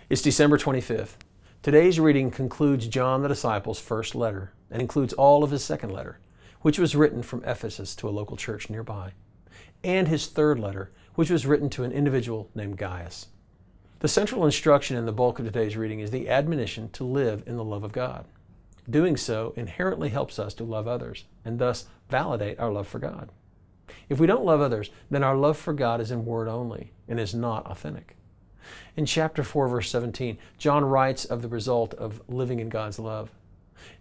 It's December 25th. Today's reading concludes John the disciple's first letter and includes all of his second letter, which was written from Ephesus to a local church nearby, and his third letter, which was written to an individual named Gaius. The central instruction in the bulk of today's reading is the admonition to live in the love of God. Doing so inherently helps us to love others and thus validate our love for God. If we don't love others, then our love for God is in word only and is not authentic. In chapter 4, verse 17, John writes of the result of living in God's love.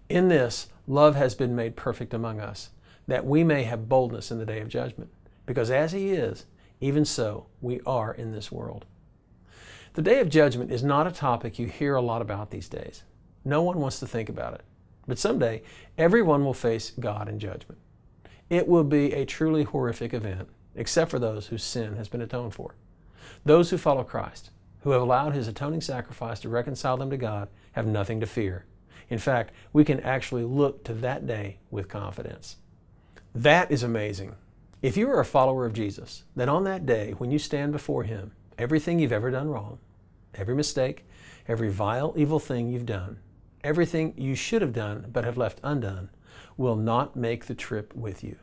In this, love has been made perfect among us, that we may have boldness in the day of judgment. Because as He is, even so we are in this world. The day of judgment is not a topic you hear a lot about these days. No one wants to think about it. But someday, everyone will face God in judgment. It will be a truly horrific event, except for those whose sin has been atoned for. Those who follow Christ, who have allowed His atoning sacrifice to reconcile them to God, have nothing to fear. In fact, we can actually look to that day with confidence. That is amazing. If you are a follower of Jesus, then on that day, when you stand before Him, everything you've ever done wrong, every mistake, every vile, evil thing you've done, everything you should have done but have left undone, will not make the trip with you.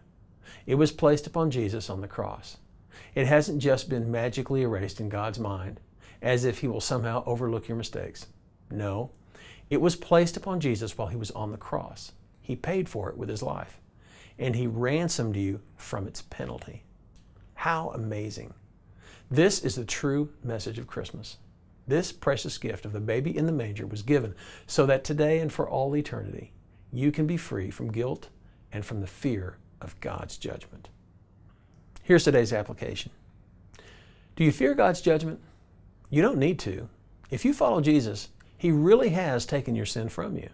It was placed upon Jesus on the cross. It hasn't just been magically erased in God's mind, as if He will somehow overlook your mistakes. No, it was placed upon Jesus while He was on the cross. He paid for it with His life, and He ransomed you from its penalty. How amazing! This is the true message of Christmas. This precious gift of the baby in the manger was given so that today and for all eternity, you can be free from guilt and from the fear of God's judgment. Here's today's application. Do you fear God's judgment? You don't need to. If you follow Jesus, He really has taken your sin from you.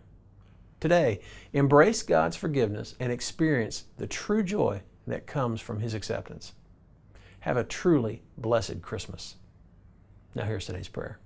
Today, embrace God's forgiveness and experience the true joy that comes from His acceptance. Have a truly blessed Christmas. Now here's today's prayer.